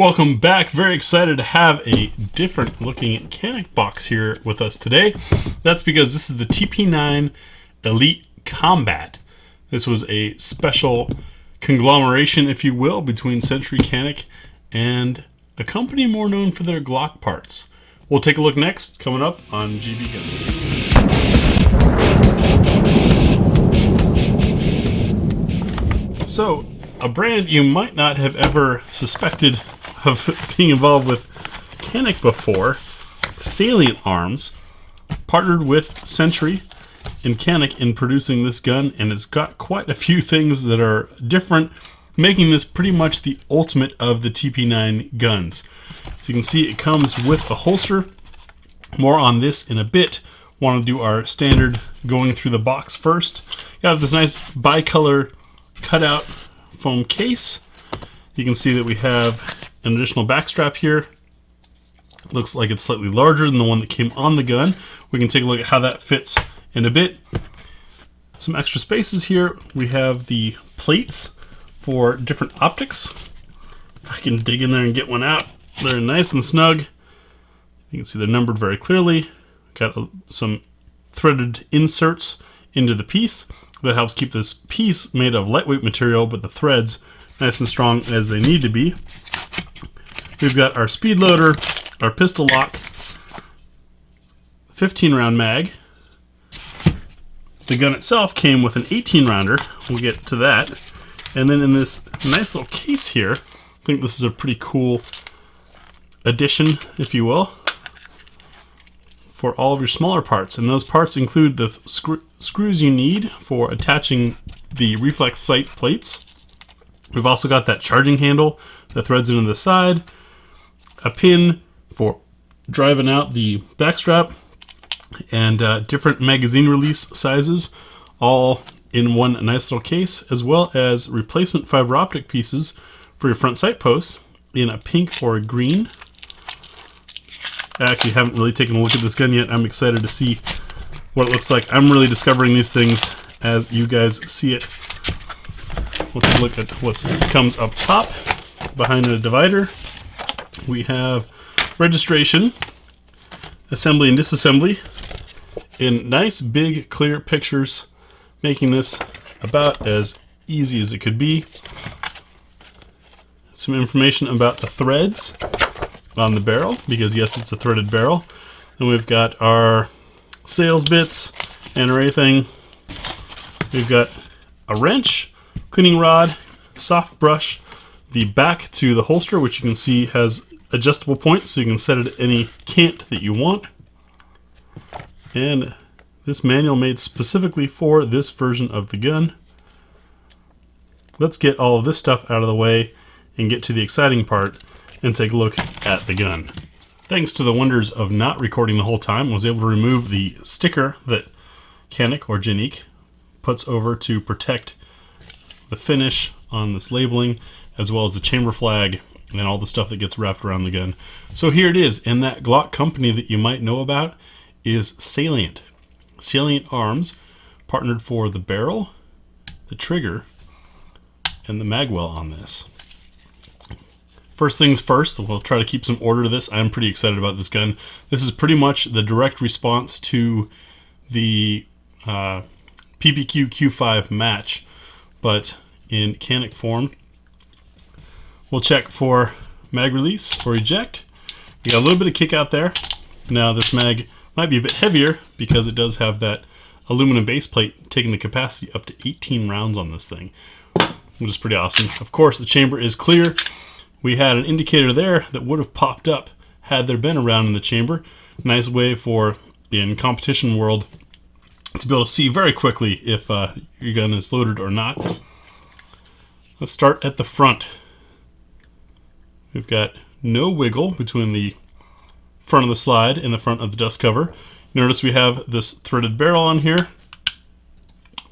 Welcome back. Very excited to have a different looking Canik box here with us today. That's because this is the TP9 Elite Combat. This was a special conglomeration, if you will, between Century Canik and a company more known for their Glock parts. We'll take a look next, coming up on GBGuns. So, a brand you might not have ever suspected of being involved with Canik before, Salient Arms, partnered with Century and Canik in producing this gun, and it's got quite a few things that are different, making this pretty much the ultimate of the TP9 guns. So you can see it comes with a holster. More on this in a bit. Want to do our standard going through the box first. Got this nice bicolor cutout foam case. You can see that we have an additional back strap here. Looks like it's slightly larger than the one that came on the gun. We can take a look at how that fits in a bit. Some extra spaces here. We have the plates for different optics. If I can dig in there and get one out, they're nice and snug. You can see they're numbered very clearly. Got some threaded inserts into the piece. That helps keep this piece made of lightweight material, but the threads nice and strong as they need to be. We've got our speed loader, our pistol lock, 15 round mag. The gun itself came with an 18 rounder. We'll get to that. And then in this nice little case here, I think this is a pretty cool addition, if you will, for all of your smaller parts. And those parts include the screws you need for attaching the reflex sight plates. We've also got that charging handle that threads into the side, a pin for driving out the backstrap, and different magazine release sizes, all in one nice little case, as well as replacement fiber optic pieces for your front sight posts in a pink or a green. I actually haven't really taken a look at this gun yet. I'm excited to see what it looks like. I'm really discovering these things as you guys see it. We'll take a look at what comes up top. Behind the divider, we have registration, assembly and disassembly in nice big clear pictures, making this about as easy as it could be. Some information about the threads on the barrel, because yes, it's a threaded barrel. And we've got our sales bits and everything. We've got a wrench, cleaning rod, soft brush, the back to the holster, which you can see has adjustable points, so you can set it at any cant that you want. And this manual made specifically for this version of the gun. Let's get all of this stuff out of the way and get to the exciting part and take a look at the gun. Thanks to the wonders of not recording the whole time, I was able to remove the sticker that Canik or Canik puts over to protect the finish on this labeling, as well as the chamber flag and all the stuff that gets wrapped around the gun. So here it is, and that Glock company that you might know about is Salient. Salient Arms partnered for the barrel, the trigger, and the magwell on this. First things first, we'll try to keep some order to this. I'm pretty excited about this gun. This is pretty much the direct response to the PPQ Q5 match, but in Canik form. We'll check for mag release or eject. We got a little bit of kick out there. Now this mag might be a bit heavier because it does have that aluminum base plate taking the capacity up to 18 rounds on this thing, which is pretty awesome. Of course, the chamber is clear. We had an indicator there that would have popped up had there been a round in the chamber. Nice way for, in competition world, to be able to see very quickly if your gun is loaded or not. Let's start at the front. We've got no wiggle between the front of the slide and the front of the dust cover. Notice we have this threaded barrel on here.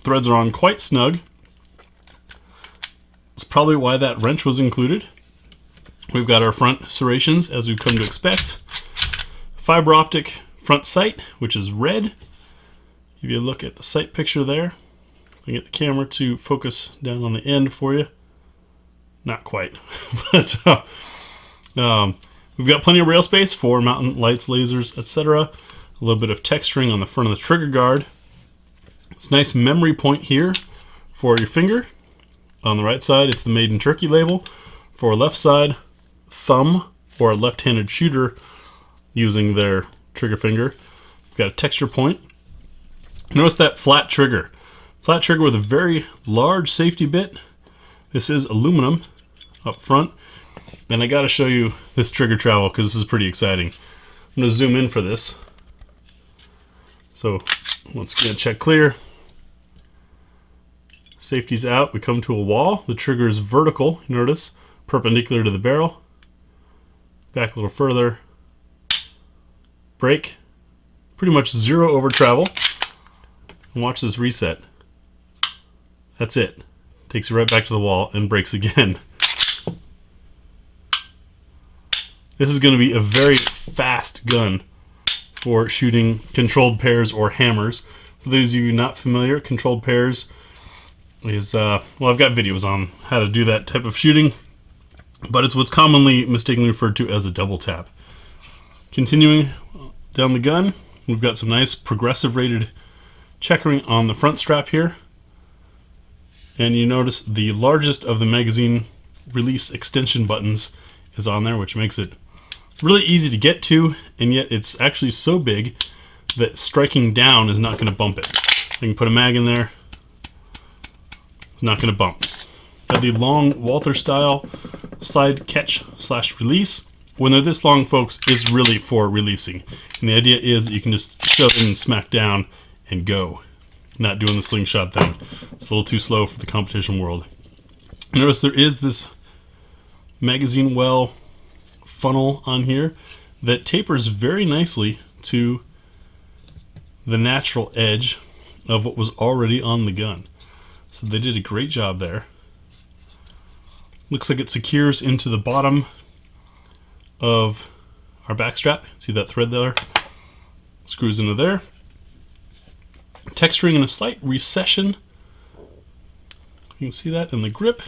Threads are on quite snug. That's probably why that wrench was included. We've got our front serrations, as we've come to expect. Fiber optic front sight, which is red. If you look at the sight picture there, I can get the camera to focus down on the end for you. Not quite, but We've got plenty of rail space for mounting lights, lasers, etc. A little bit of texturing on the front of the trigger guard. It's a nice memory point here for your finger. On the right side, it's the Made in Turkey label. For left side, thumb or a left-handed shooter using their trigger finger. We've got a texture point. Notice that flat trigger. Flat trigger with a very large safety bit. This is aluminum up front. And I got to show you this trigger travel because this is pretty exciting. I'm going to zoom in for this. So once again, check clear. Safety's out. We come to a wall. The trigger is vertical, you notice, perpendicular to the barrel. Back a little further. Brake. Pretty much zero over travel. And watch this reset. That's it. Takes you right back to the wall and brakes again. This is going to be a very fast gun for shooting controlled pairs or hammers. For those of you not familiar, controlled pairs is, well, I've got videos on how to do that type of shooting, but it's what's commonly mistakenly referred to as a double tap. Continuing down the gun, we've got some nice progressive rated checkering on the front strap here. And you notice the largest of the magazine release extension buttons is on there, which makes it really easy to get to, and yet it's actually so big that striking down is not going to bump it. I can put a mag in there. It's not going to bump. Got the long Walther style slide catch / release. When they're this long, folks, it's really for releasing. And the idea is that you can just shove in and smack down and go. Not doing the slingshot thing. It's a little too slow for the competition world. Notice there is this magazine well funnel on here that tapers very nicely to the natural edge of what was already on the gun. So they did a great job there. Looks like it secures into the bottom of our back strap. See that thread there? Screws into there. Texturing in a slight recession. You can see that in the grip,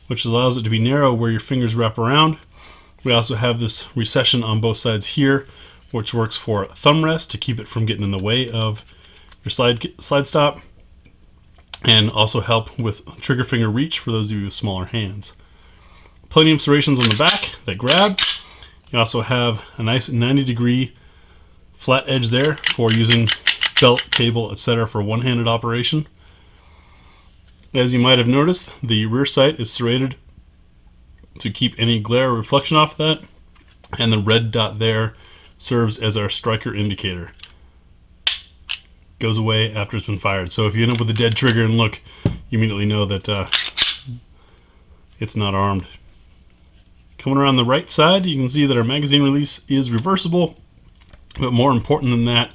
which allows it to be narrow where your fingers wrap around. We also have this recession on both sides here, which works for thumb rest to keep it from getting in the way of your slide stop, and also help with trigger finger reach for those of you with smaller hands. Plenty of serrations on the back that grab. You also have a nice 90-degree flat edge there for using belt, cable, etc. for one-handed operation. As you might have noticed, the rear sight is serrated to keep any glare or reflection off that, and the red dot there serves as our striker indicator. Goes away after it's been fired. So if you end up with a dead trigger and look, you immediately know that it's not armed. Coming around the right side, you can see that our magazine release is reversible, but more important than that,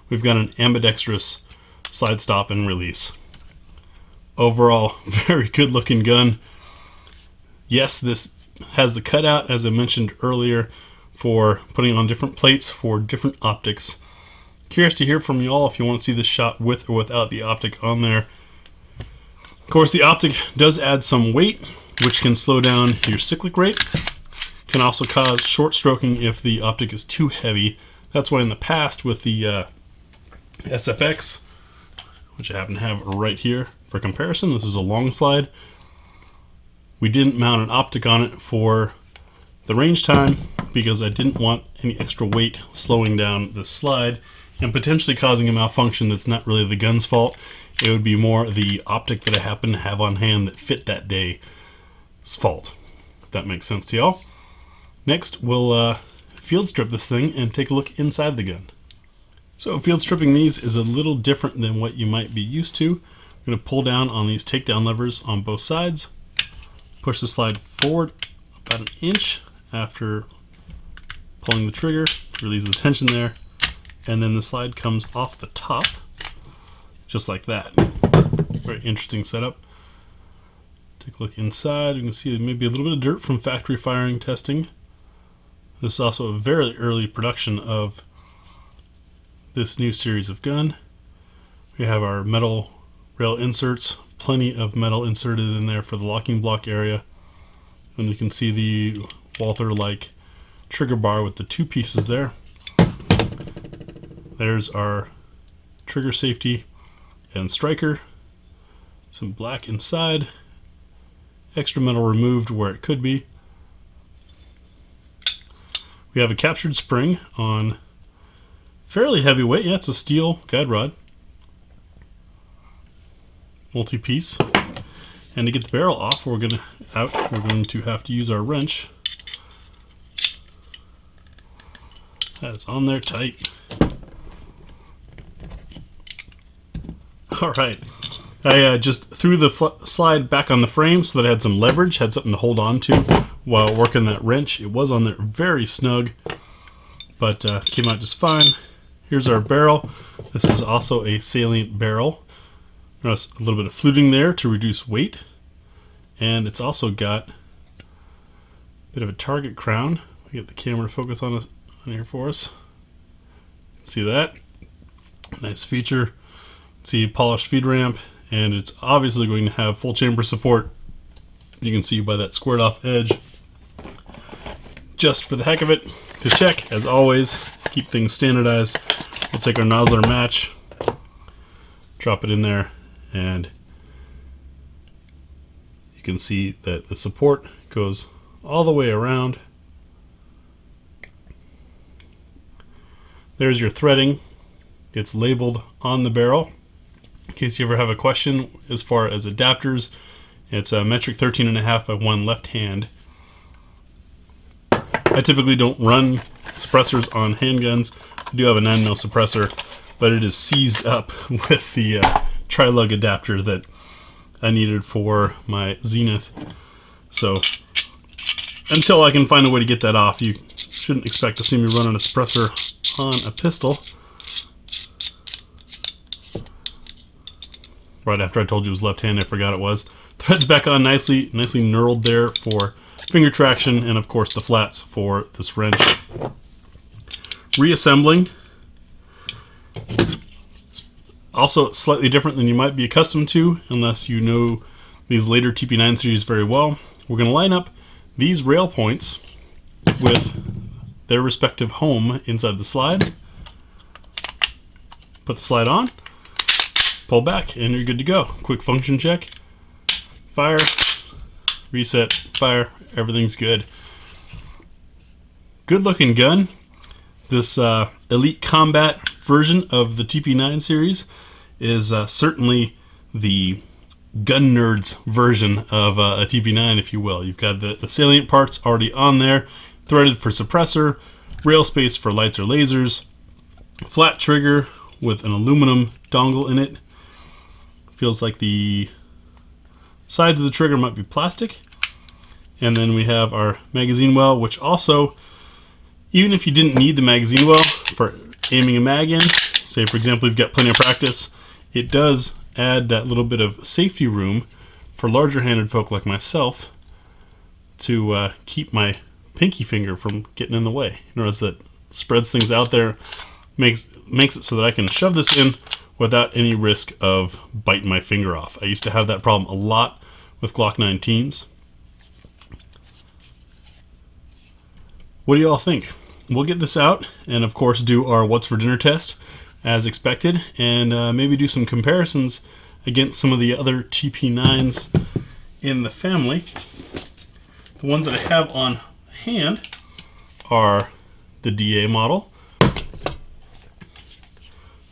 we've got an ambidextrous slide stop and release. Overall, very good looking gun. Yes, this has the cutout, as I mentioned earlier, for putting on different plates for different optics. Curious to hear from you all if you want to see this shot with or without the optic on there. Of course, the optic does add some weight, which can slow down your cyclic rate. Can also cause short stroking if the optic is too heavy. That's why in the past with the SFX, which I happen to have right here for comparison, this is a long slide, we didn't mount an optic on it for the range time because I didn't want any extra weight slowing down the slide and potentially causing a malfunction that's not really the gun's fault. It would be more the optic that I happen to have on hand that fit that day's fault, if that makes sense to y'all. Next, we'll field strip this thing and take a look inside the gun. So field stripping these is a little different than what you might be used to. I'm going to pull down on these takedown levers on both sides. Push the slide forward about an inch after pulling the trigger, release the tension there, and then the slide comes off the top, just like that. Very interesting setup. Take a look inside. You can see maybe a little bit of dirt from factory firing testing. This is also a very early production of this new series of gun. We have our metal rail inserts, plenty of metal inserted in there for the locking block area. And you can see the Walther-like trigger bar with the two pieces there. There's our trigger safety and striker. Some black inside. Extra metal removed where it could be. We have a captured spring on fairly heavy weight. Yeah, it's a steel guide rod. Multi-piece. And to get the barrel off, we're going to have to use our wrench. That is on there tight. All right. I just threw the slide back on the frame so that I had some leverage, had something to hold on to while working that wrench. It was on there very snug, but came out just fine. Here's our barrel. This is also a Salient barrel. Notice a little bit of fluting there to reduce weight. And it's also got a bit of a target crown. We get the camera to focus on here for us. See that? Nice feature. See polished feed ramp. And it's obviously going to have full chamber support. You can see by that squared off edge. Just for the heck of it, to check, as always, keep things standardized. We'll take our nozzler match, drop it in there, and you can see that the support goes all the way around. There's your threading. It's labeled on the barrel. In case you ever have a question as far as adapters, it's a metric 13.5 by 1 left hand. I typically don't run suppressors on handguns. I do have a 9mm suppressor, but it is seized up with the tri-lug adapter that I needed for my Zenith. So until I can find a way to get that off, you shouldn't expect to see me running a suppressor on a pistol. Right after I told you it was left-handed, I forgot it was. Threads back on nicely knurled there for finger traction, and of course the flats for this wrench. Reassembling. Also slightly different than you might be accustomed to, unless you know these later TP9 series very well. We're going to line up these rail points with their respective home inside the slide. Put the slide on. Pull back and you're good to go. Quick function check. Fire, reset, fire, everything's good. Good looking gun. This Elite Combat version of the TP9 series is certainly the gun nerds version of a TP9, if you will. You've got the salient parts already on there, threaded for suppressor, rail space for lights or lasers, flat trigger with an aluminum dongle in it. Feels like the sides of the trigger might be plastic. And then we have our magazine well, which also, even if you didn't need the magazine well for aiming a mag in, say for example you've got plenty of practice, it does add that little bit of safety room for larger handed folk like myself to keep my pinky finger from getting in the way. Notice that spreads things out there, makes it so that I can shove this in without any risk of biting my finger off. I used to have that problem a lot with Glock 19s. What do you all think? We'll get this out and of course do our what's for dinner test as expected, and maybe do some comparisons against some of the other TP9s in the family. The ones that I have on hand are the DA model, of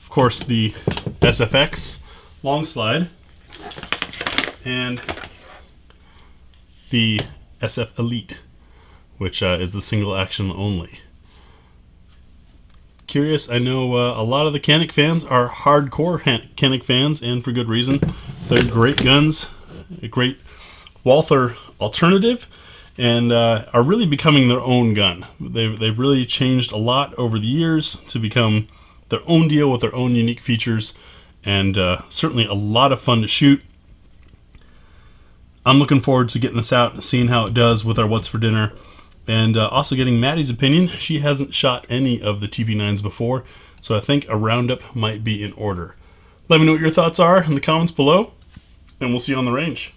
course the SFX long slide, and the SF Elite, which is the single action only. Curious, I know a lot of the Canik fans are hardcore Canik fans, and for good reason. They're great guns, a great Walther alternative, and are really becoming their own gun. They've really changed a lot over the years to become their own deal with their own unique features, and certainly a lot of fun to shoot. I'm looking forward to getting this out and seeing how it does with our What's for Dinner, and also getting Maddie's opinion. She hasn't shot any of the TP9s before, so I think a roundup might be in order. Let me know what your thoughts are in the comments below, and we'll see you on the range.